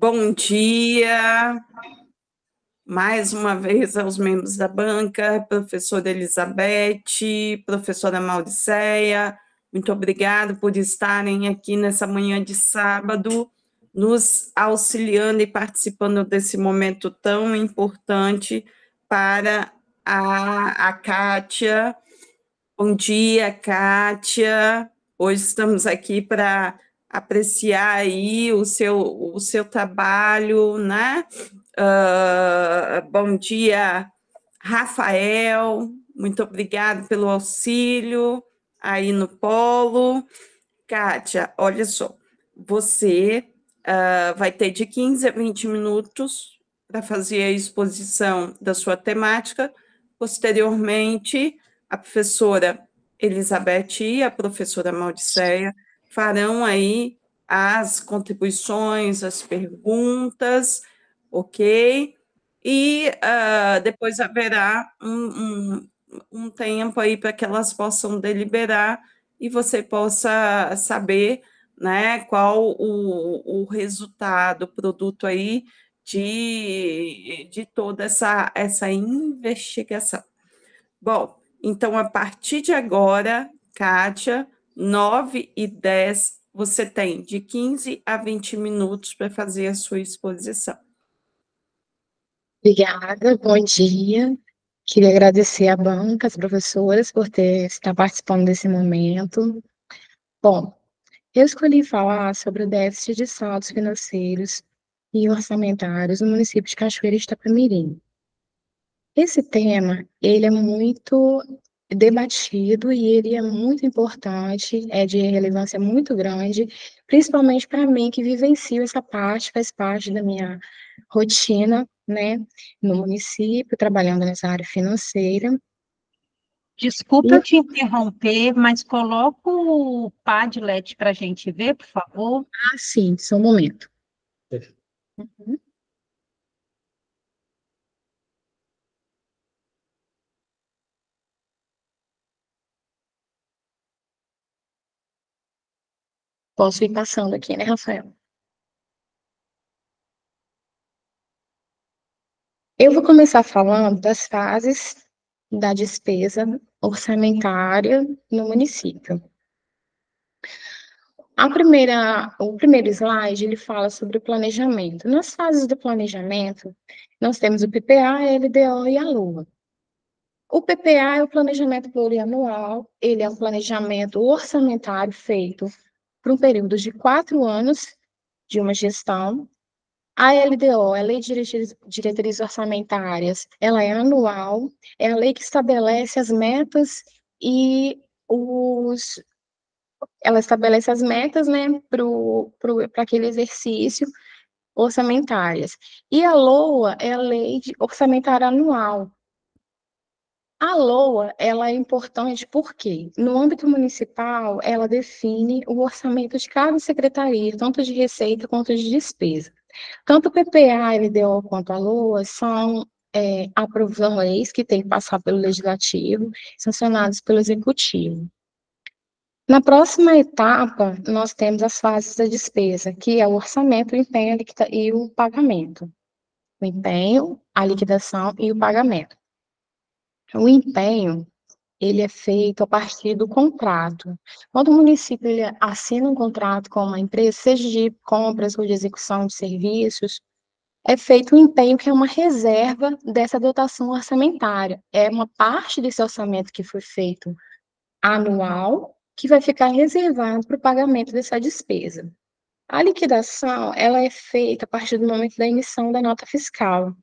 Bom dia, mais uma vez aos membros da banca, professora Elizabeth, professora Mauriceia, muito obrigada por estarem aqui nessa manhã de sábado, nos auxiliando e participando desse momento tão importante para a Kátia. Bom dia, Kátia. Hoje estamos aqui para apreciar aí o seu trabalho, né? Bom dia, Rafael. Muito obrigado pelo auxílio aí no polo. Kátia, olha só, você vai ter de 15 a 20 minutos para fazer a exposição da sua temática. Posteriormente, a professora Elizabeth e a professora Mauriceia farão aí as contribuições, as perguntas, ok? E depois haverá um tempo aí para que elas possam deliberar e você possa saber, né, qual o resultado, o produto aí de toda essa investigação. Bom, então, a partir de agora, Kátia, 9h10, você tem de 15 a 20 minutos para fazer a sua exposição. Obrigada, bom dia. Queria agradecer à banca, às professoras, por estar participando desse momento. Bom, eu escolhi falar sobre o déficit de saldos financeiros e orçamentários no município de Cachoeira de Itapemirim. Esse tema, ele é muito debatido e ele é muito importante, é de relevância muito grande, principalmente para mim que vivencio essa parte, faz parte da minha rotina, né, no município, trabalhando nessa área financeira. Desculpa te interromper, mas coloca o Padlet para a gente ver, por favor. Ah, sim, só um momento. Uhum. Posso ir passando aqui, né, Rafael? Eu vou começar falando das fases da despesa orçamentária no município. O primeiro slide, ele fala sobre o planejamento. Nas fases do planejamento, nós temos o PPA, a LDO e a LOA. O PPA é o planejamento plurianual, ele é um planejamento orçamentário feito por um período de 4 anos de uma gestão. A LDO, a Lei de Diretrizes Orçamentárias, ela é anual, é a lei que estabelece as metas e ela estabelece as metas, né, para aquele exercício orçamentárias. E a LOA é a Lei Orçamentária Anual. A LOA, ela é importante porque, no âmbito municipal, ela define o orçamento de cada secretaria, tanto de receita quanto de despesa. Tanto o PPA, a LDO quanto a LOA são leis que têm que passar pelo Legislativo, sancionados pelo Executivo. Na próxima etapa, nós temos as fases da despesa, que é o orçamento, o empenho e o pagamento. O empenho, a liquidação e o pagamento. O empenho, ele é feito a partir do contrato. Quando o município ele assina um contrato com uma empresa, seja de compras ou de execução de serviços, é feito um empenho que é uma reserva dessa dotação orçamentária. É uma parte desse orçamento que foi feito anual, que vai ficar reservado para o pagamento dessa despesa. A liquidação, ela é feita a partir do momento da emissão da nota fiscal.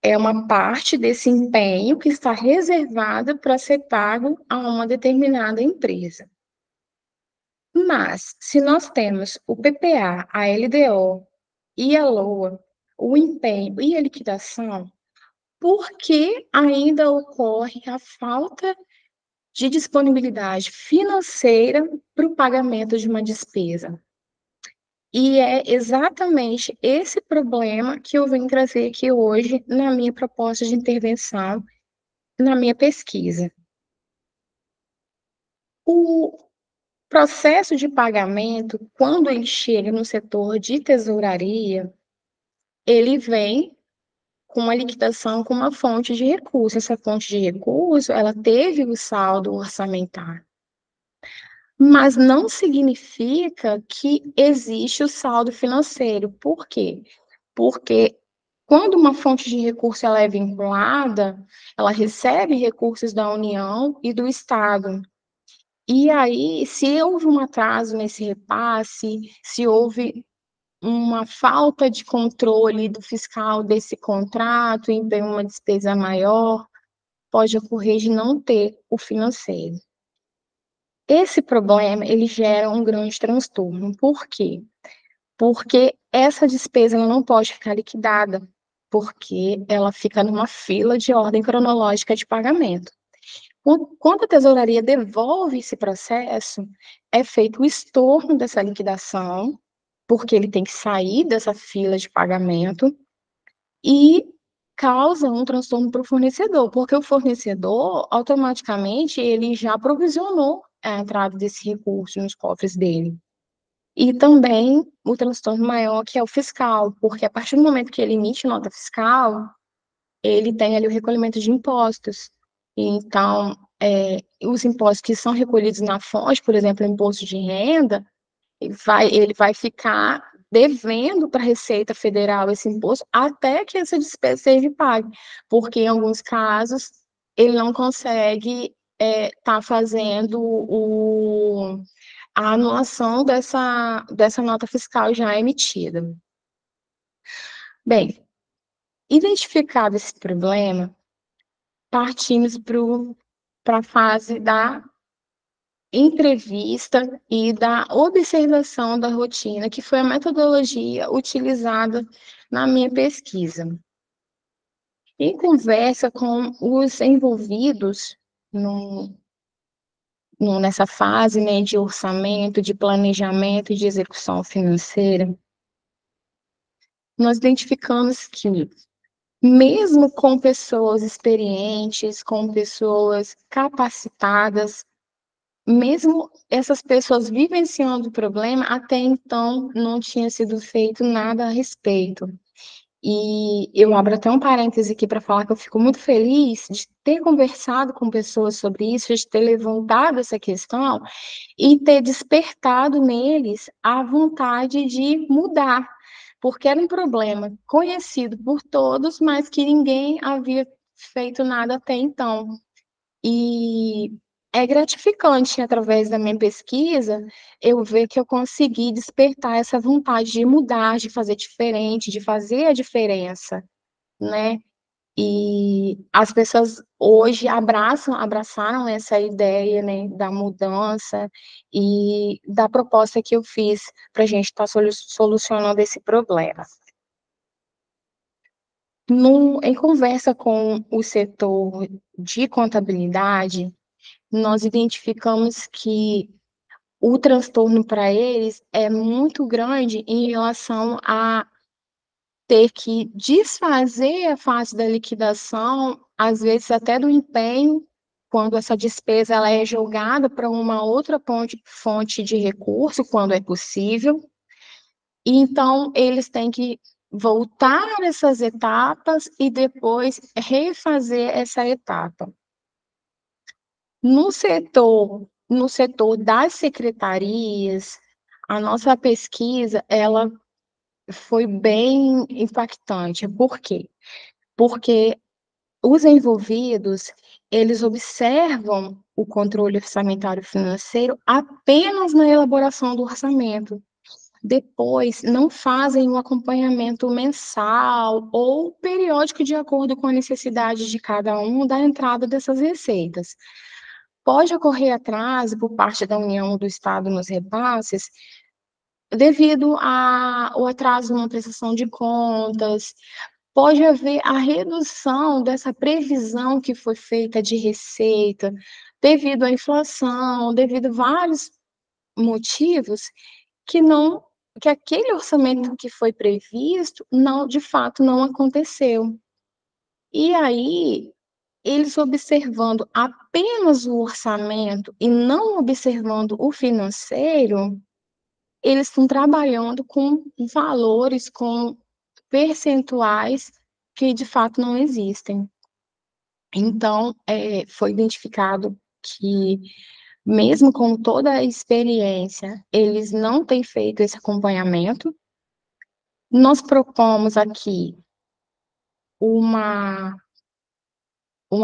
É uma parte desse empenho que está reservada para ser pago a uma determinada empresa. Mas, se nós temos o PPA, a LDO e a LOA, o empenho e a liquidação, por que ainda ocorre a falta de disponibilidade financeira para o pagamento de uma despesa? E é exatamente esse problema que eu vim trazer aqui hoje na minha proposta de intervenção, na minha pesquisa. processo de pagamento, quando ele chega no setor de tesouraria, ele vem com uma liquidação com uma fonte de recurso. Essa fonte de recurso, ela teve o saldo orçamentário. Mas não significa que existe o saldo financeiro. Por quê? Porque quando uma fonte de recurso ela é vinculada, ela recebe recursos da União e do Estado. E aí, se houve um atraso nesse repasse, se houve uma falta de controle do fiscal desse contrato e tem uma despesa maior, pode ocorrer de não ter o financeiro. Esse problema, ele gera um grande transtorno. Por quê? Porque essa despesa ela não pode ficar liquidada, porque ela fica numa fila de ordem cronológica de pagamento. Quando a tesouraria devolve esse processo, é feito o estorno dessa liquidação, porque ele tem que sair dessa fila de pagamento, e causa um transtorno para o fornecedor, porque o fornecedor, automaticamente, ele já provisionou a entrada desse recurso nos cofres dele. E também o transtorno maior, que é o fiscal, porque a partir do momento que ele emite nota fiscal, ele tem ali o recolhimento de impostos. Então, os impostos que são recolhidos na fonte, por exemplo, o imposto de renda, ele vai ficar devendo para a Receita Federal esse imposto até que essa despesa seja paga, porque em alguns casos ele não consegue tá fazendo a anulação dessa nota fiscal já emitida. Bem, identificado esse problema, partimos para a fase da entrevista e da observação da rotina, que foi a metodologia utilizada na minha pesquisa. Em conversa com os envolvidos nessa fase, né, de orçamento, de planejamento e de execução financeira, nós identificamos que, mesmo com pessoas experientes, com pessoas capacitadas, mesmo essas pessoas vivenciando o problema, até então não tinha sido feito nada a respeito. E eu abro até um parêntese aqui para falar que eu fico muito feliz de ter conversado com pessoas sobre isso, de ter levantado essa questão e ter despertado neles a vontade de mudar, porque era um problema conhecido por todos, mas que ninguém havia feito nada até então. E é gratificante, através da minha pesquisa, eu ver que eu consegui despertar essa vontade de mudar, de fazer diferente, de fazer a diferença, né? E as pessoas hoje abraçaram essa ideia, né, da mudança e da proposta que eu fiz para a gente estar solucionando esse problema. Em conversa com o setor de contabilidade, nós identificamos que o transtorno para eles é muito grande em relação a ter que desfazer a fase da liquidação, às vezes até do empenho, quando essa despesa ela é jogada para uma outra fonte de recurso, quando é possível. Então, eles têm que voltar essas etapas e depois refazer essa etapa. No setor das secretarias, a nossa pesquisa, ela foi bem impactante. Por quê? Porque os envolvidos, eles observam o controle orçamentário financeiro apenas na elaboração do orçamento. Depois, não fazem um acompanhamento mensal ou periódico de acordo com a necessidade de cada um da entrada dessas receitas. Pode ocorrer atraso por parte da União ou do Estado nos repasses, devido ao atraso na prestação de contas, pode haver a redução dessa previsão que foi feita de receita, devido à inflação, devido a vários motivos que aquele orçamento que foi previsto, não, de fato, não aconteceu. E aí, eles observando apenas o orçamento e não observando o financeiro, eles estão trabalhando com valores, com percentuais que de fato não existem. Então, foi identificado que, mesmo com toda a experiência, eles não têm feito esse acompanhamento. Nós propomos aqui um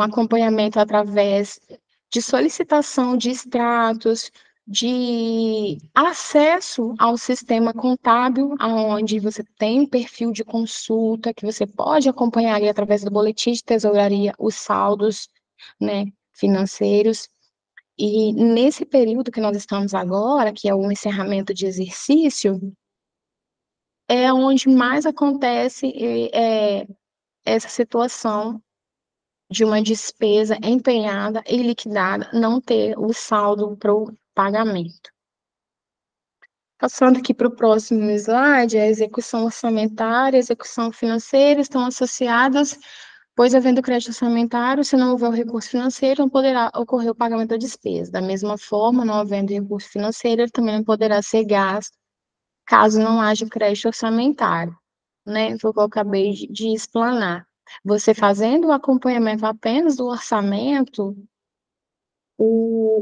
acompanhamento através de solicitação de extratos, de acesso ao sistema contábil, aonde você tem um perfil de consulta, que você pode acompanhar ali através do boletim de tesouraria os saldos, né, financeiros. E nesse período que nós estamos agora, que é o encerramento de exercício, é onde mais acontece essa situação de uma despesa empenhada e liquidada não ter o saldo para o pagamento. Passando aqui para o próximo slide, a execução orçamentária e execução financeira estão associadas, pois havendo crédito orçamentário, se não houver o recurso financeiro, não poderá ocorrer o pagamento da despesa. Da mesma forma, não havendo recurso financeiro, ele também não poderá ser gasto, caso não haja crédito orçamentário, né? Foi o que eu acabei de explanar. Você fazendo o acompanhamento apenas do orçamento,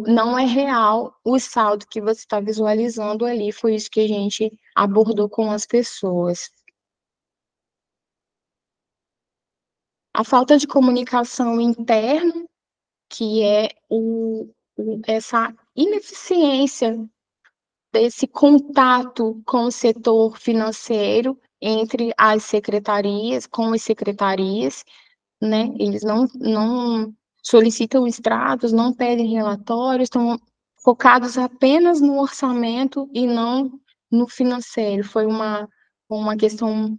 não é real o saldo que você está visualizando ali, foi isso que a gente abordou com as pessoas. A falta de comunicação interna, que é essa ineficiência desse contato com o setor financeiro entre as secretarias, com as secretarias, né? Eles não solicitam extratos, não pedem relatórios, estão focados apenas no orçamento e não no financeiro. Foi uma questão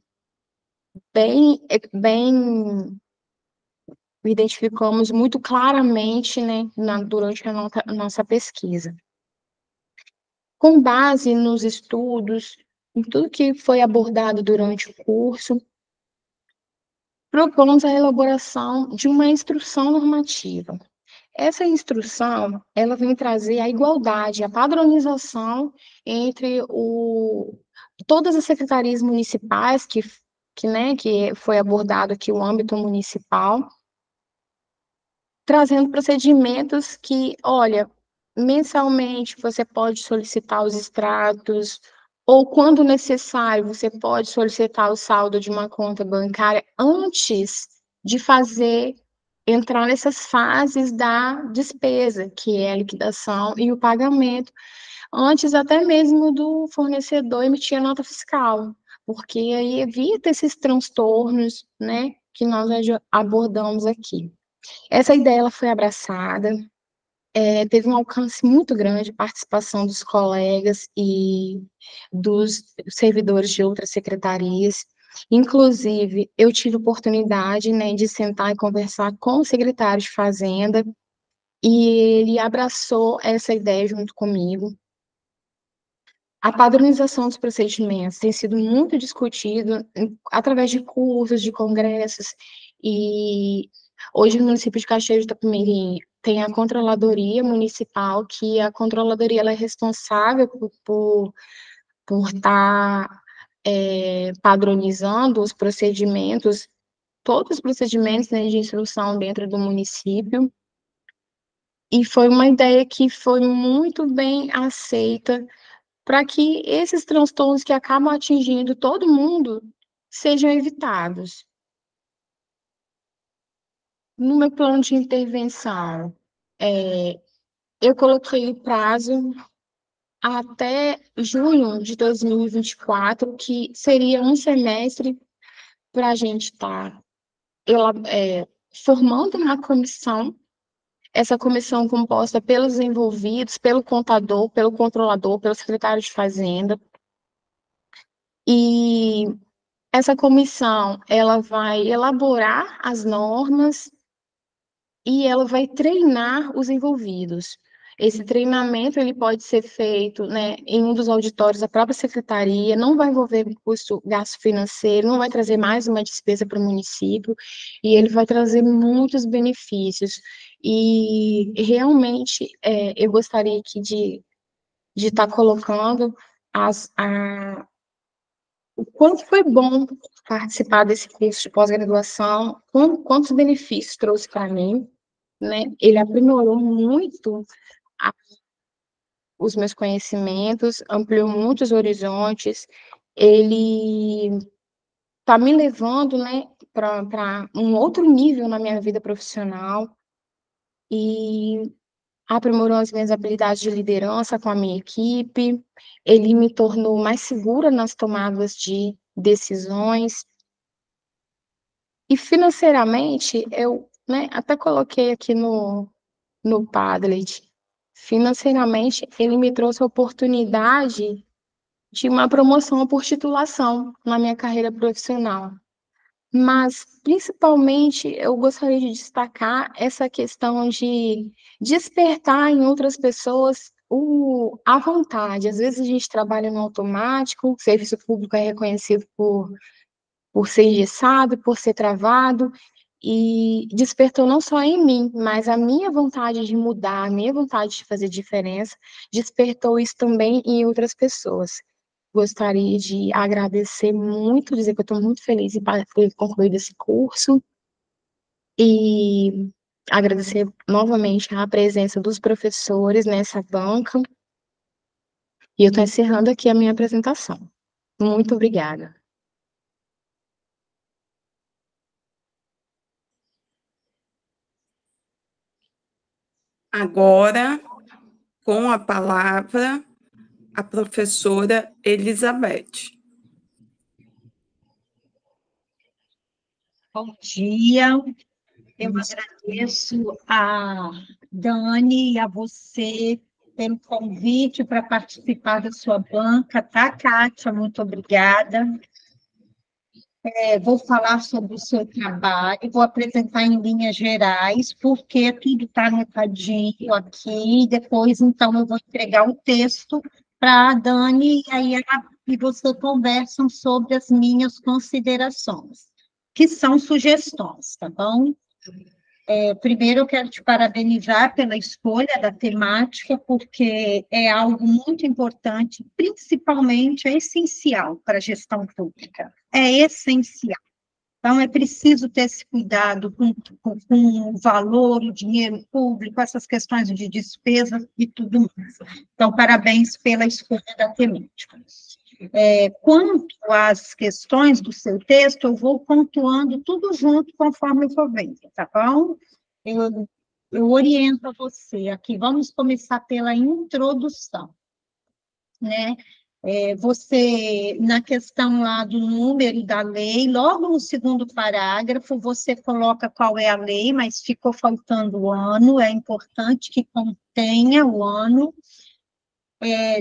bem identificamos muito claramente, né, durante a nossa pesquisa. Com base nos estudos, em tudo que foi abordado durante o curso, propomos a elaboração de uma instrução normativa. Essa instrução, ela vem trazer a igualdade, a padronização entre todas as secretarias municipais que foi abordado aqui o âmbito municipal, trazendo procedimentos que, olha, mensalmente você pode solicitar os extratos, ou quando necessário, você pode solicitar o saldo de uma conta bancária antes de entrar nessas fases da despesa, que é a liquidação e o pagamento, antes até mesmo do fornecedor emitir a nota fiscal, porque aí evita esses transtornos, né, que nós abordamos aqui. Essa ideia ela foi abraçada, teve um alcance muito grande, participação dos colegas e dos servidores de outras secretarias. Inclusive, eu tive oportunidade, né, de sentar e conversar com o secretário de Fazenda, e ele abraçou essa ideia junto comigo. A padronização dos procedimentos tem sido muito discutido através de cursos, de congressos, e hoje no município de Cachoeiro de Itapemirim tem a Controladoria Municipal, que a Controladoria ela é responsável por estar padronizando os procedimentos, todos os procedimentos, né, de instrução dentro do município, e foi uma ideia que foi muito bem aceita para que esses transtornos que acabam atingindo todo mundo sejam evitados. No meu plano de intervenção, eu coloquei o prazo até junho de 2024, que seria um semestre para a gente estar formando uma comissão, essa comissão composta pelos envolvidos, pelo contador, pelo controlador, pelo secretário de Fazenda, e essa comissão, ela vai elaborar as normas e ela vai treinar os envolvidos. Esse treinamento ele pode ser feito, né, em um dos auditórios da própria secretaria, não vai envolver custo, gasto financeiro, não vai trazer mais uma despesa para o município, e ele vai trazer muitos benefícios. E realmente eu gostaria aqui de estar colocando o quanto foi bom participar desse curso de pós-graduação, quantos benefícios trouxe para mim, né? Ele aprimorou muito a- os meus conhecimentos, ampliou muitos horizontes, ele está me levando, né, para um outro nível na minha vida profissional e aprimorou as minhas habilidades de liderança com a minha equipe, ele me tornou mais segura nas tomadas de decisões. E financeiramente, eu, né, até coloquei aqui no Padlet, financeiramente, ele me trouxe a oportunidade de uma promoção por titulação na minha carreira profissional. Mas, principalmente, eu gostaria de destacar essa questão de despertar em outras pessoas a vontade. Às vezes a gente trabalha no automático, o serviço público é reconhecido por ser engessado, por ser travado, e despertou não só em mim, mas a minha vontade de mudar, a minha vontade de fazer diferença, despertou isso também em outras pessoas. Gostaria de agradecer muito, dizer que eu estou muito feliz em ter concluído esse curso e agradecer novamente a presença dos professores nessa banca. E eu estou encerrando aqui a minha apresentação. Muito obrigada. Agora, com a palavra, a professora Elizabeth. Bom dia, eu agradeço a Dani e a você pelo convite para participar da sua banca, tá, Kátia? Muito obrigada. Vou falar sobre o seu trabalho, vou apresentar em linhas gerais, porque tudo está anotadinho aqui, depois, então, eu vou entregar o texto para a Dani, e aí ela e você conversam sobre as minhas considerações, que são sugestões, tá bom? Primeiro, eu quero te parabenizar pela escolha da temática, porque é algo muito importante, principalmente é essencial para a gestão pública. É essencial. Então, é preciso ter esse cuidado com o valor, o dinheiro público, essas questões de despesa e tudo mais. Então, parabéns pela escolha da temática. Quanto às questões do seu texto, eu vou pontuando tudo junto conforme eu for vendo, tá bom? Eu oriento você aqui. Vamos começar pela introdução, né? Você, na questão lá do número da lei, logo no segundo parágrafo, você coloca qual é a lei, mas ficou faltando o ano, é importante que contenha o ano.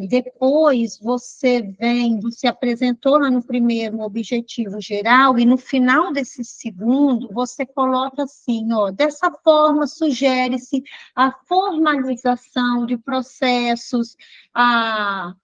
Depois você apresentou lá no primeiro o objetivo geral, e no final desse segundo, você coloca assim, ó, dessa forma sugere-se a formalização de processos, a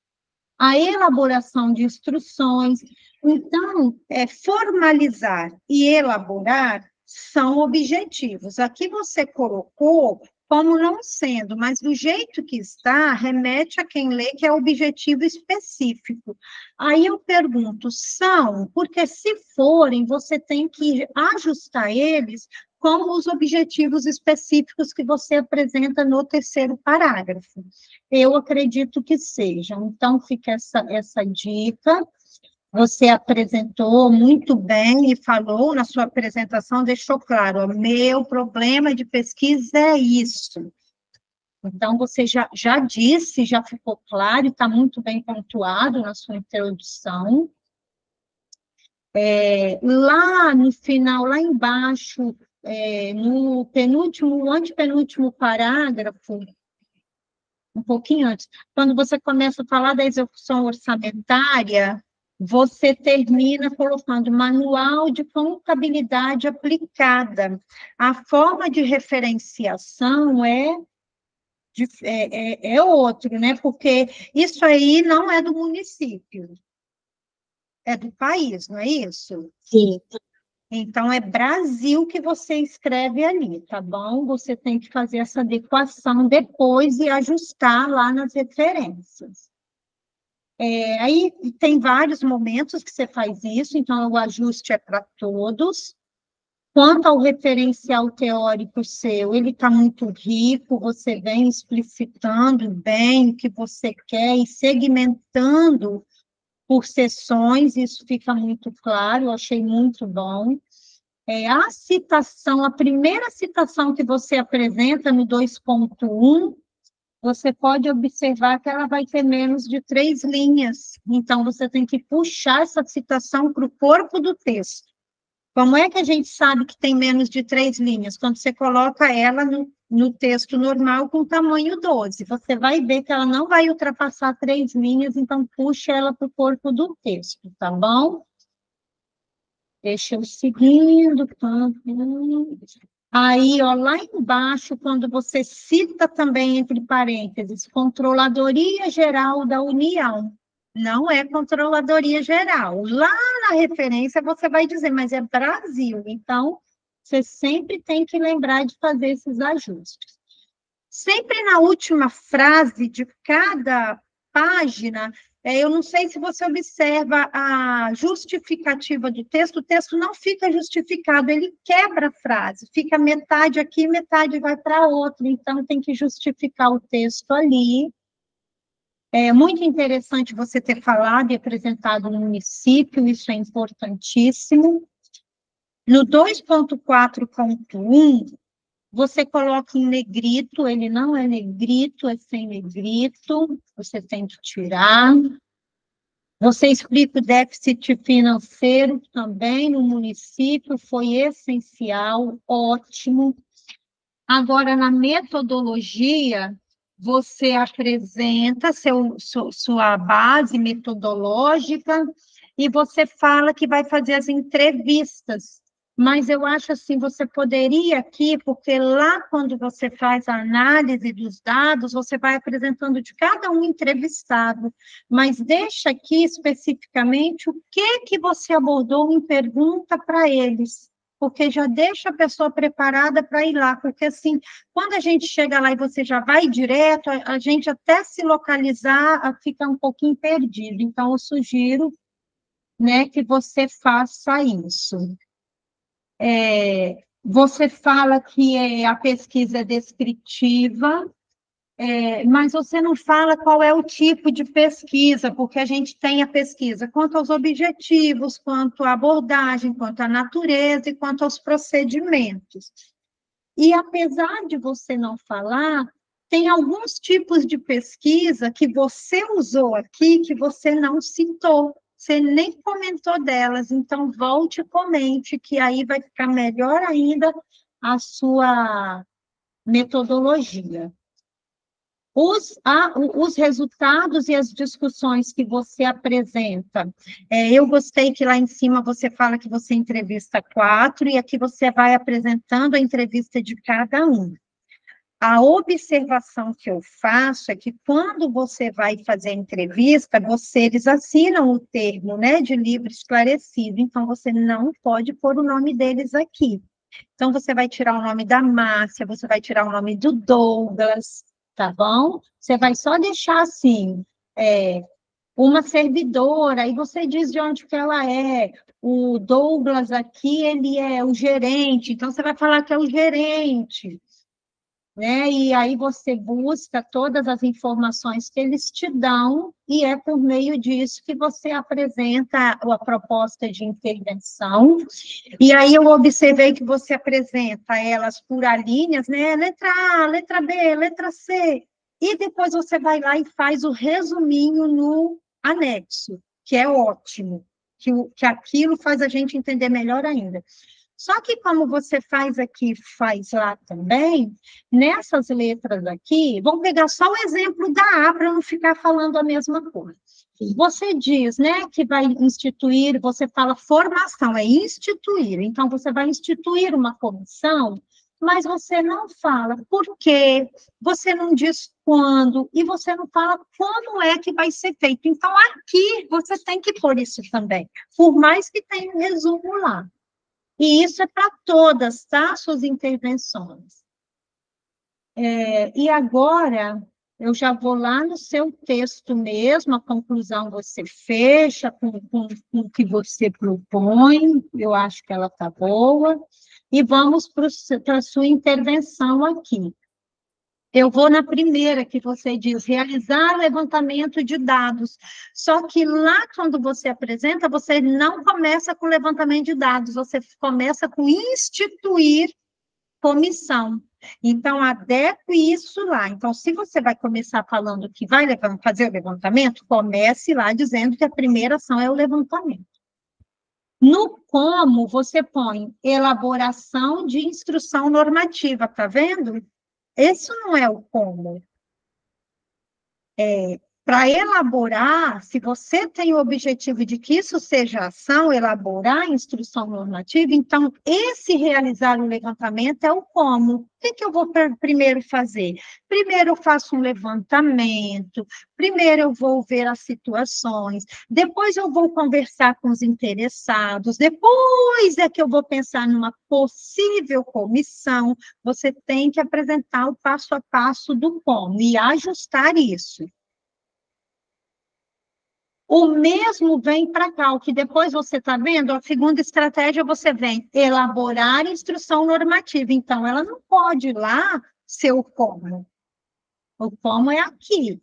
elaboração de instruções. Então, formalizar e elaborar são objetivos. Aqui você colocou como não sendo, mas do jeito que está, remete a quem lê que é objetivo específico. Aí eu pergunto, são? Porque se forem, você tem que ajustar eles como os objetivos específicos que você apresenta no terceiro parágrafo. Eu acredito que sejam. Então, fica essa dica. Você apresentou muito bem e falou na sua apresentação, deixou claro, o meu problema de pesquisa é isso. Então, você já disse, já ficou claro, e está muito bem pontuado na sua introdução. Lá no final, lá embaixo, no penúltimo, antepenúltimo parágrafo, um pouquinho antes, quando você começa a falar da execução orçamentária, você termina colocando manual de contabilidade aplicada. A forma de referenciação é é outro, né? Porque isso aí não é do município, é do país, não é isso? Sim. Então, é Brasil que você escreve ali, tá bom? Você tem que fazer essa adequação depois e ajustar lá nas referências. Aí tem vários momentos que você faz isso, então o ajuste é para todos. Quanto ao referencial teórico seu, ele está muito rico, você vem explicitando bem o que você quer e segmentando por sessões, isso fica muito claro, eu achei muito bom. A citação, a primeira citação que você apresenta no 2.1, você pode observar que ela vai ter menos de 3 linhas, então você tem que puxar essa citação para o corpo do texto. Como é que a gente sabe que tem menos de 3 linhas? Quando você coloca ela no texto normal com tamanho 12. Você vai ver que ela não vai ultrapassar 3 linhas, então puxa ela para o corpo do texto, tá bom? Deixa eu seguindo. Aí, ó, lá embaixo, quando você cita também, entre parênteses, Controladoria Geral da União. Não é Controladoria Geral. Lá na referência você vai dizer, mas é Brasil. Então, você sempre tem que lembrar de fazer esses ajustes. Sempre na última frase de cada página, eu não sei se você observa a justificativa do texto, o texto não fica justificado, ele quebra a frase, fica metade aqui, metade vai para outra, então tem que justificar o texto ali. É muito interessante você ter falado e apresentado no município, isso é importantíssimo. No 2.4.1, você coloca em negrito, ele não é negrito, é sem negrito, você tem que tirar. Você explica o déficit financeiro também no município, foi essencial, ótimo. Agora, na metodologia, você apresenta sua base metodológica e você fala que vai fazer as entrevistas. Mas eu acho assim, você poderia aqui, porque lá quando você faz a análise dos dados, você vai apresentando de cada um entrevistado, mas deixa aqui especificamente o que você abordou em pergunta para eles, porque já deixa a pessoa preparada para ir lá, porque assim, quando a gente chega lá e você já vai direto, a gente até se localizar fica um pouquinho perdido, então eu sugiro, né, que você faça isso. Você fala que a pesquisa é descritiva, mas você não fala qual é o tipo de pesquisa, porque a gente tem a pesquisa quanto aos objetivos, quanto à abordagem, quanto à natureza e quanto aos procedimentos. E, apesar de você não falar, tem alguns tipos de pesquisa que você usou aqui que você não citou. Você nem comentou delas, então volte e comente, que aí vai ficar melhor ainda a sua metodologia. Os resultados e as discussões que você apresenta, eu gostei que lá em cima você fala que você entrevista 4, e aqui você vai apresentando a entrevista de cada um. A observação que eu faço é que quando você vai fazer a entrevista, eles assinam o termo, né, de livre esclarecido, então você não pode pôr o nome deles aqui. Então, você vai tirar o nome da Márcia, você vai tirar o nome do Douglas, tá bom? Você vai só deixar assim, uma servidora, aí você diz de onde que ela é. O Douglas aqui, ele é o gerente, então você vai falar que é o gerente, né? E aí você busca todas as informações que eles te dão, e é por meio disso que você apresenta a proposta de intervenção. E aí eu observei que você apresenta elas por alíneas, né? Letra A, letra B, letra C, e depois você vai lá e faz o resuminho no anexo, que é ótimo, que aquilo faz a gente entender melhor ainda. Só que como você faz aqui, faz lá também, nessas letras aqui, vamos pegar só o exemplo da A para não ficar falando a mesma coisa. Você diz, né, que vai instituir, você fala formação, é instituir. Então, você vai instituir uma comissão, mas você não fala por quê, você não diz quando, e você não fala como é que vai ser feito. Então, aqui, você tem que pôr isso também, por mais que tenha um resumo lá. E isso é para todas, tá? Suas intervenções. E agora, eu já vou lá no seu texto mesmo, a conclusão você fecha com o que você propõe, eu acho que ela está boa, e vamos para a sua intervenção aqui. Eu vou na primeira, que você diz, realizar levantamento de dados. Só que lá, quando você apresenta, você não começa com levantamento de dados, você começa com instituir comissão. Então, adeque isso lá. Então, se você vai começar falando que vai fazer o levantamento, comece lá dizendo que a primeira ação é o levantamento. No como, você põe elaboração de instrução normativa, tá vendo? Esse não é o como. Para elaborar, se você tem o objetivo de que isso seja ação, elaborar a instrução normativa, então, esse realizar o levantamento é o como. O que eu vou primeiro fazer? Primeiro eu faço um levantamento, primeiro eu vou ver as situações, depois eu vou conversar com os interessados, depois é que eu vou pensar numa possível comissão. Você tem que apresentar o passo a passo do como e ajustar isso. O mesmo vem para cá, o que depois você está vendo, a segunda estratégia você vem elaborar instrução normativa. Então, ela não pode ir lá ser o como. O como é aqui.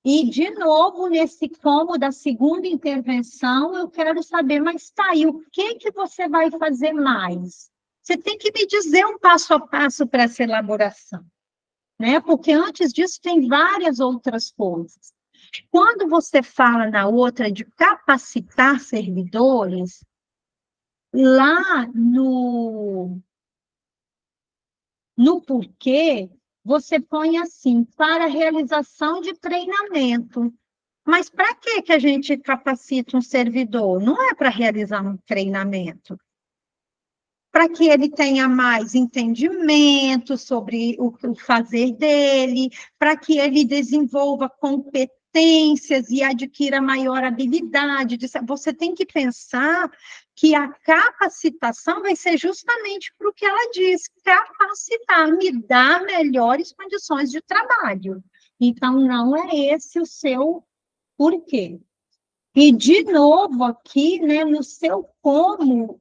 E, de novo, nesse como da segunda intervenção, eu quero saber, mas tá aí, o que você vai fazer mais? Você tem que me dizer um passo a passo para essa elaboração, né? Porque antes disso tem várias outras coisas. Quando você fala na outra de capacitar servidores, lá no porquê, você põe assim, para a realização de treinamento. Mas para que a gente capacita um servidor? Não é para realizar um treinamento. Para que ele tenha mais entendimento sobre o fazer dele, para que ele desenvolva competências e adquira maior habilidade. Você tem que pensar que a capacitação vai ser justamente para o que ela diz, capacitar, me dar melhores condições de trabalho. Então, não é esse o seu porquê. E, de novo, aqui, né, no seu como,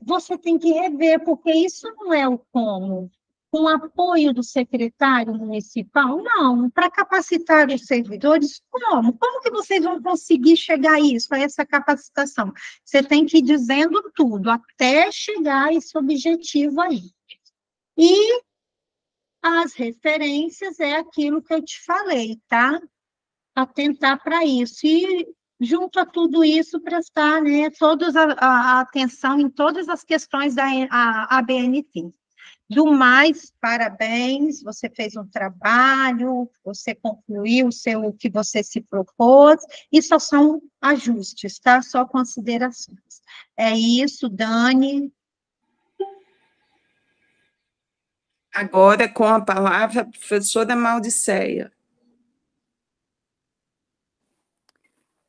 você tem que rever, porque isso não é o como. Com apoio do secretário municipal? Não. Para capacitar os servidores, como? Como que vocês vão conseguir chegar a isso, a essa capacitação? Você tem que ir dizendo tudo, até chegar a esse objetivo aí. E as referências é aquilo que eu te falei, tá? Atentar para isso. E, junto a tudo isso, prestar, né, a atenção em todas as questões da ABNT. Do mais, parabéns, você fez um trabalho, você concluiu o que você se propôs, e só são ajustes, tá? Só considerações. É isso, Dani. Agora, com a palavra, a professora Maudicéia.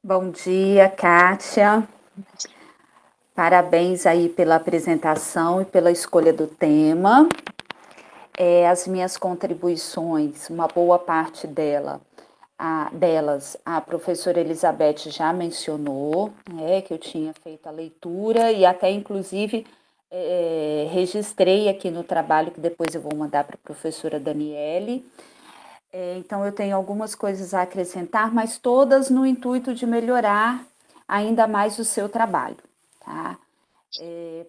Bom dia, Kátia. Parabéns aí pela apresentação e pela escolha do tema. As minhas contribuições, uma boa parte delas, a professora Elizabeth já mencionou, que eu tinha feito a leitura e até, inclusive, registrei aqui no trabalho, que depois eu vou mandar para a professora Daniele. Então, eu tenho algumas coisas a acrescentar, mas todas no intuito de melhorar ainda mais o seu trabalho, tá?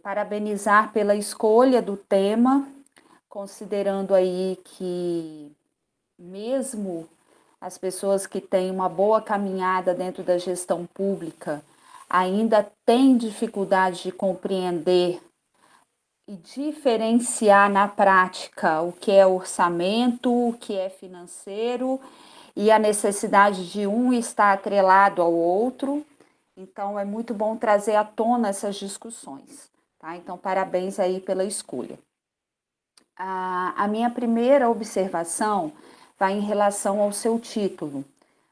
Parabenizar pela escolha do tema, considerando aí que mesmo as pessoas que têm uma boa caminhada dentro da gestão pública ainda têm dificuldade de compreender e diferenciar na prática o que é orçamento, o que é financeiro e a necessidade de um estar atrelado ao outro. Então, é muito bom trazer à tona essas discussões, tá? Então, parabéns aí pela escolha. A minha primeira observação vai em relação ao seu título.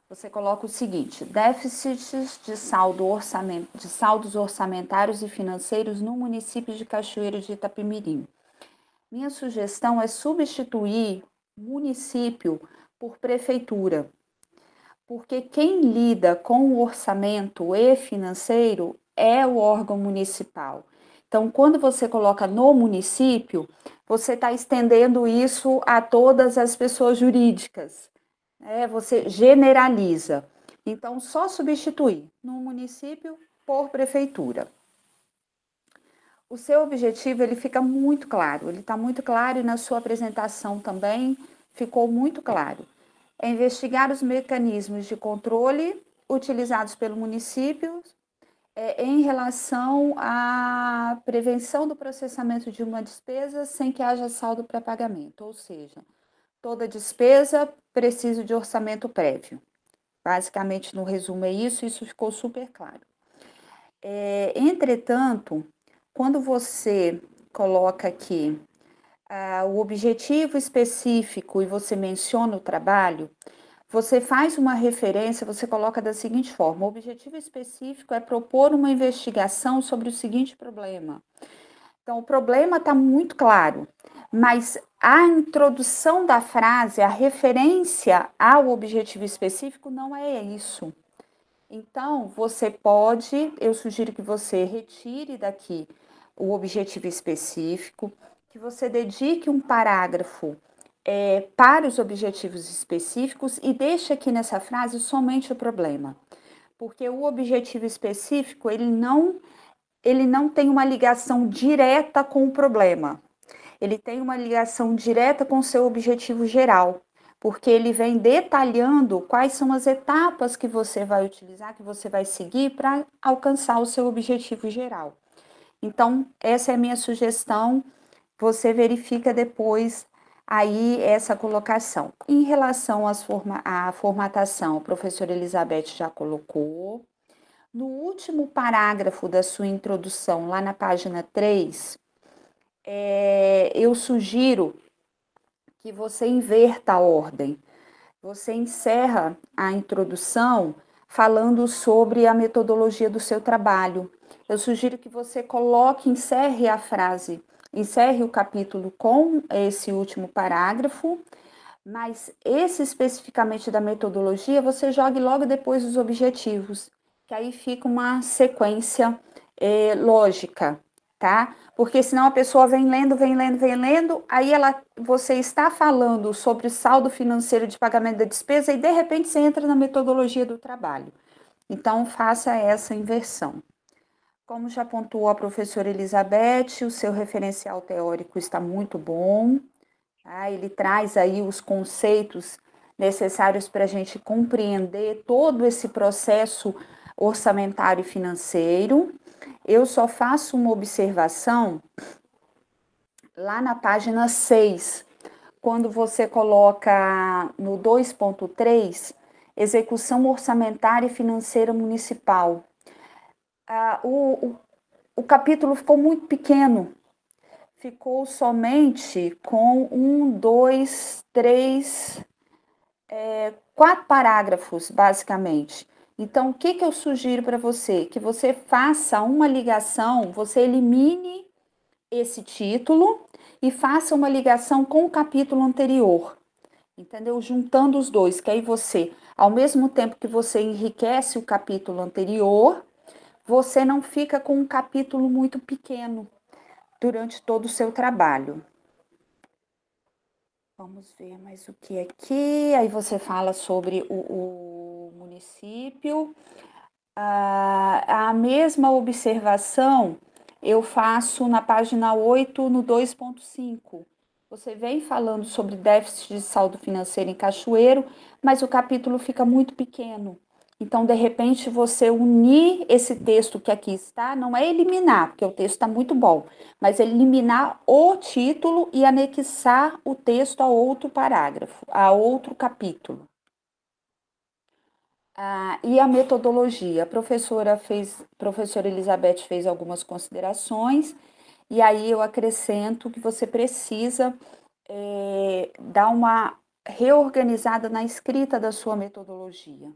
Você coloca o seguinte: déficits de saldos orçamentários e financeiros no município de Cachoeiro de Itapemirim. Minha sugestão é substituir município por prefeitura, porque quem lida com o orçamento e financeiro é o órgão municipal. Então, quando você coloca no município, você está estendendo isso a todas as pessoas jurídicas, né? Você generaliza. Então, só substituir no município por prefeitura. O seu objetivo, ele fica muito claro, ele está muito claro e na sua apresentação também ficou muito claro. É investigar os mecanismos de controle utilizados pelo município em relação à prevenção do processamento de uma despesa sem que haja saldo para pagamento, ou seja, toda despesa precisa de orçamento prévio. Basicamente, no resumo é isso ficou super claro. Entretanto, quando você coloca aqui o objetivo específico e você menciona o trabalho, você faz uma referência, você coloca da seguinte forma: o objetivo específico é propor uma investigação sobre o seguinte problema. Então, o problema está muito claro, mas a introdução da frase, a referência ao objetivo específico não é isso. Então, eu sugiro que você retire daqui o objetivo específico, que você dedique um parágrafo para os objetivos específicos e deixe aqui nessa frase somente o problema. Porque o objetivo específico, ele não tem uma ligação direta com o problema. Ele tem uma ligação direta com o seu objetivo geral, porque ele vem detalhando quais são as etapas que você vai utilizar, que você vai seguir para alcançar o seu objetivo geral. Então, essa é a minha sugestão, você verifica depois aí essa colocação. Em relação à formatação, a professora Elizabeth já colocou. No último parágrafo da sua introdução, lá na página 3, eu sugiro que você inverta a ordem. Você encerra a introdução falando sobre a metodologia do seu trabalho. Eu sugiro que você encerre a frase, encerre o capítulo com esse último parágrafo, mas esse especificamente da metodologia, você jogue logo depois dos objetivos, que aí fica uma sequência lógica, tá? Porque senão a pessoa vem lendo, aí você está falando sobre o saldo financeiro de pagamento da despesa e de repente você entra na metodologia do trabalho. Então, faça essa inversão. Como já pontuou a professora Elizabeth, o seu referencial teórico está muito bom, tá? Ele traz aí os conceitos necessários para a gente compreender todo esse processo orçamentário e financeiro. Eu só faço uma observação lá na página 6, quando você coloca no 2.3, execução orçamentária e financeira municipal. O capítulo ficou muito pequeno, ficou somente com 4 parágrafos, basicamente. Então, o que eu sugiro para você? Que você faça uma ligação, você elimine esse título e faça uma ligação com o capítulo anterior, entendeu? Juntando os dois, que aí você, ao mesmo tempo que você enriquece o capítulo anterior, você não fica com um capítulo muito pequeno durante todo o seu trabalho. Vamos ver mais o que aqui. Aí você fala sobre o município. A mesma observação eu faço na página 8, no 2.5. Você vem falando sobre déficit de saldo financeiro em Cachoeiro, mas o capítulo fica muito pequeno. Então, de repente, você unir esse texto que aqui está, não é eliminar, porque o texto está muito bom, mas eliminar o título e anexar o texto a outro parágrafo, a outro capítulo. E a metodologia, a professora Elizabeth fez algumas considerações. e aí eu acrescento que você precisa dar uma reorganizada na escrita da sua metodologia.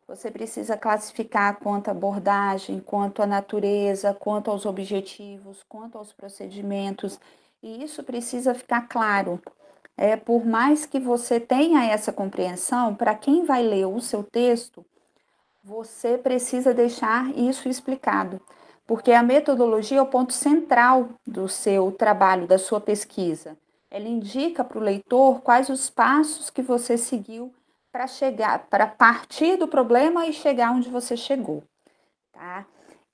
Você precisa classificar quanto à abordagem, quanto à natureza, quanto aos objetivos, quanto aos procedimentos, e isso precisa ficar claro. Por mais que você tenha essa compreensão, para quem vai ler o seu texto, você precisa deixar isso explicado, porque a metodologia é o ponto central do seu trabalho, da sua pesquisa. Ela indica para o leitor quais os passos que você seguiu para chegar, para partir do problema e chegar onde você chegou, tá?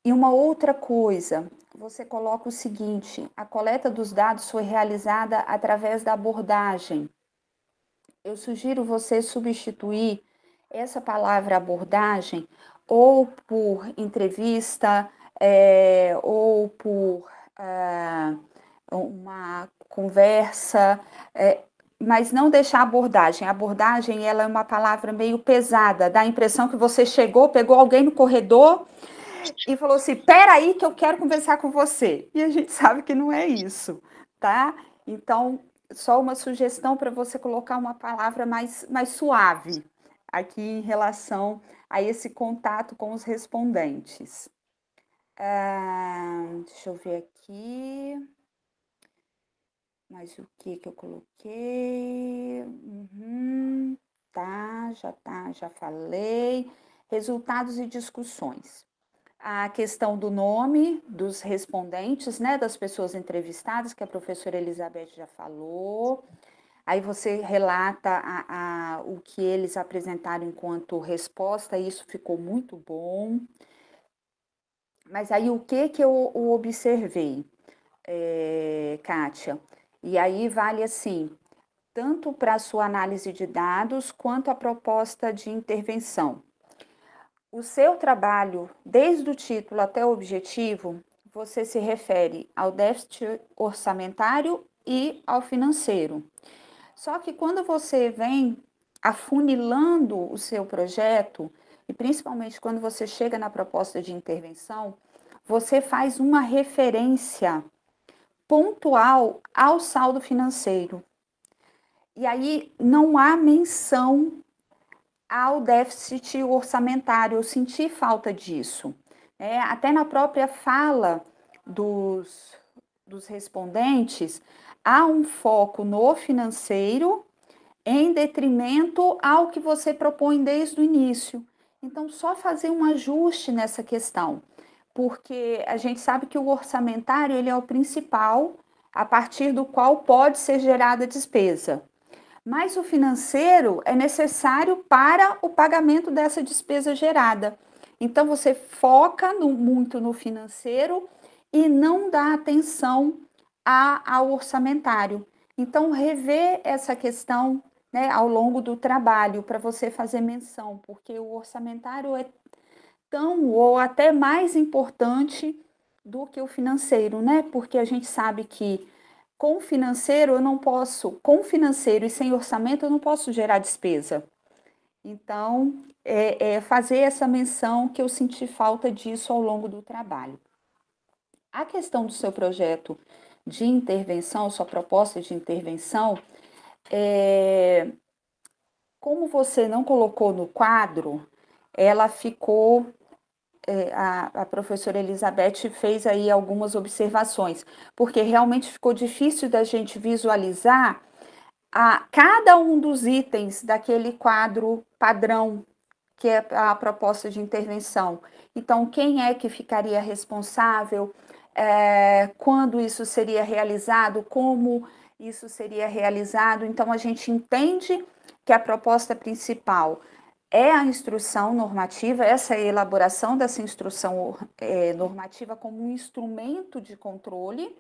E uma outra coisa, você coloca o seguinte: a coleta dos dados foi realizada através da abordagem. Eu sugiro você substituir essa palavra abordagem ou por entrevista, ou por uma conversa, mas não deixar abordagem. A abordagem, ela é uma palavra meio pesada, dá a impressão que você chegou, pegou alguém no corredor e falou assim: peraí que eu quero conversar com você. E a gente sabe que não é isso, tá? Então, só uma sugestão para você colocar uma palavra mais suave aqui em relação a esse contato com os respondentes. Deixa eu ver aqui. Mas o que eu coloquei? Já falei. Resultados e discussões. A questão do nome dos respondentes, né, das pessoas entrevistadas, que a professora Elizabeth já falou. Aí você relata o que eles apresentaram enquanto resposta, e isso ficou muito bom. Mas aí o que eu observei, Kátia? E aí vale assim, tanto para a sua análise de dados, quanto a proposta de intervenção. O seu trabalho, desde o título até o objetivo, você se refere ao déficit orçamentário e ao financeiro. Só que quando você vem afunilando o seu projeto, e principalmente quando você chega na proposta de intervenção, você faz uma referência pontual ao saldo financeiro. E aí não há menção ao déficit orçamentário. Eu senti falta disso. Até na própria fala dos respondentes, há um foco no financeiro em detrimento ao que você propõe desde o início. Então, só fazer um ajuste nessa questão, porque a gente sabe que o orçamentário ele é o principal, a partir do qual pode ser gerada a despesa. Mas o financeiro é necessário para o pagamento dessa despesa gerada. Então, você foca muito no financeiro e não dá atenção ao orçamentário. Então, rever essa questão, né, ao longo do trabalho, para você fazer menção, porque o orçamentário é tão ou até mais importante do que o financeiro, né? Porque a gente sabe que com o financeiro e sem orçamento eu não posso gerar despesa. Então, fazer essa menção que eu senti falta disso ao longo do trabalho. A questão do seu projeto de intervenção, sua proposta de intervenção, como você não colocou no quadro, ela ficou... a professora Elizabeth fez aí algumas observações, porque realmente ficou difícil da gente visualizar cada um dos itens daquele quadro padrão, que é a proposta de intervenção. Então, quem é que ficaria responsável, quando isso seria realizado, como isso seria realizado. Então, a gente entende que a proposta principal é a instrução normativa, essa elaboração dessa instrução normativa como um instrumento de controle,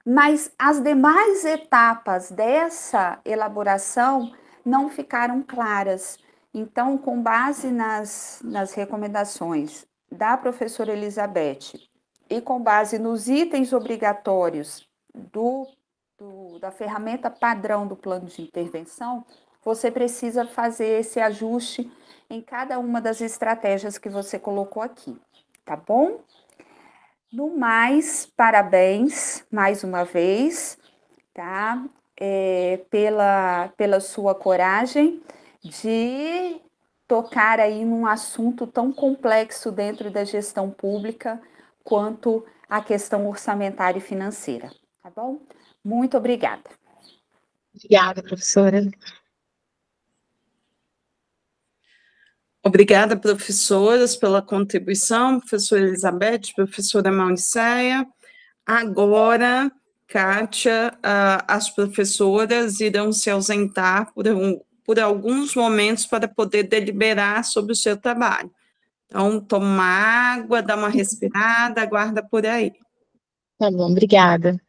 mas as demais etapas dessa elaboração não ficaram claras. Então, com base nas recomendações da professora Elizabeth e com base nos itens obrigatórios da ferramenta padrão do plano de intervenção, você precisa fazer esse ajuste em cada uma das estratégias que você colocou aqui, tá bom? No mais, parabéns mais uma vez, tá? Pela sua coragem de tocar aí num assunto tão complexo dentro da gestão pública quanto a questão orçamentária e financeira, tá bom? Muito obrigada. Obrigada, professora. Obrigada, professoras, pela contribuição, professora Elizabeth, professora Mauricéia. Agora, Kátia, as professoras irão se ausentar por alguns momentos para poder deliberar sobre o seu trabalho. Então, toma uma água, dá uma respirada, aguarda por aí. Tá bom, obrigada.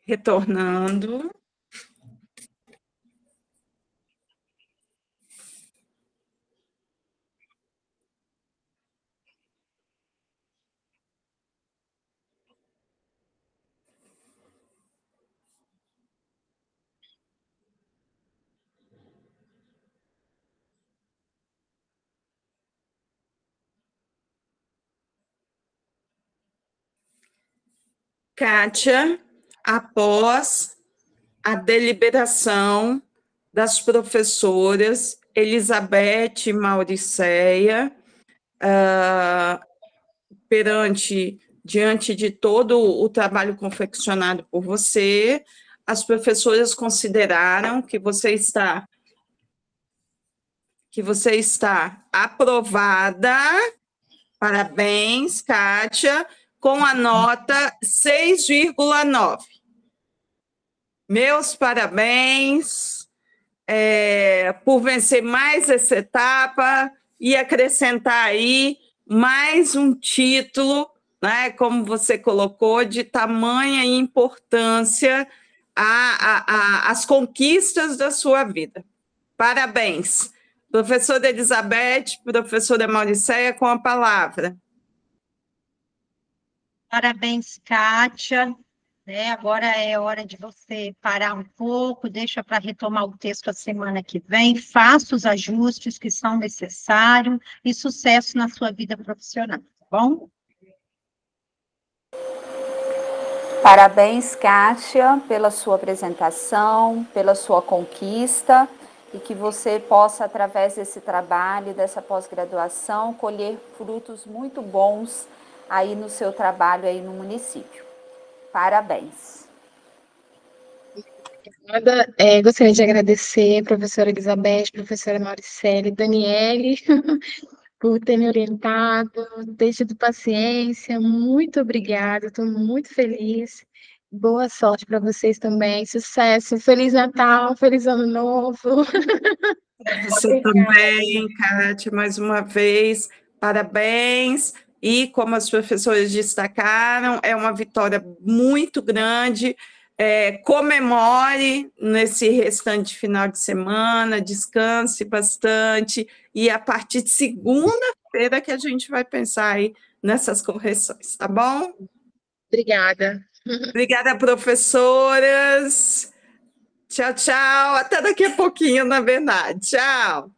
Retornando. Kátia, após a deliberação das professoras Elizabeth e Mauricéia, diante de todo o trabalho confeccionado por você, as professoras consideraram que você está aprovada. Parabéns, Kátia, com a nota 6,9. Meus parabéns por vencer mais essa etapa e acrescentar aí mais um título, né, como você colocou, de tamanha importância às conquistas da sua vida. Parabéns. Professora Elizabeth, professora Mauricéia, com a palavra. Parabéns, Kátia. Agora é hora de você parar um pouco, deixa para retomar o texto a semana que vem, faça os ajustes que são necessários e sucesso na sua vida profissional, tá bom? Parabéns, Kátia, pela sua apresentação, pela sua conquista, e que você possa, através desse trabalho, dessa pós-graduação, colher frutos muito bons aí no seu trabalho aí no município. Parabéns. Gostaria de agradecer a professora Elizabeth, professora Mauricéia, Daniele, por ter me orientado, ter tido paciência. Muito obrigada, estou muito feliz. Boa sorte para vocês também, sucesso, Feliz Natal, Feliz Ano Novo. Você também, Kátia, mais uma vez, parabéns. E, como as professoras destacaram, é uma vitória muito grande. Comemore nesse restante final de semana, descanse bastante, e a partir de segunda-feira que a gente vai pensar aí nessas correções, tá bom? Obrigada. Obrigada, professoras. Tchau, tchau. Até daqui a pouquinho, na verdade. Tchau.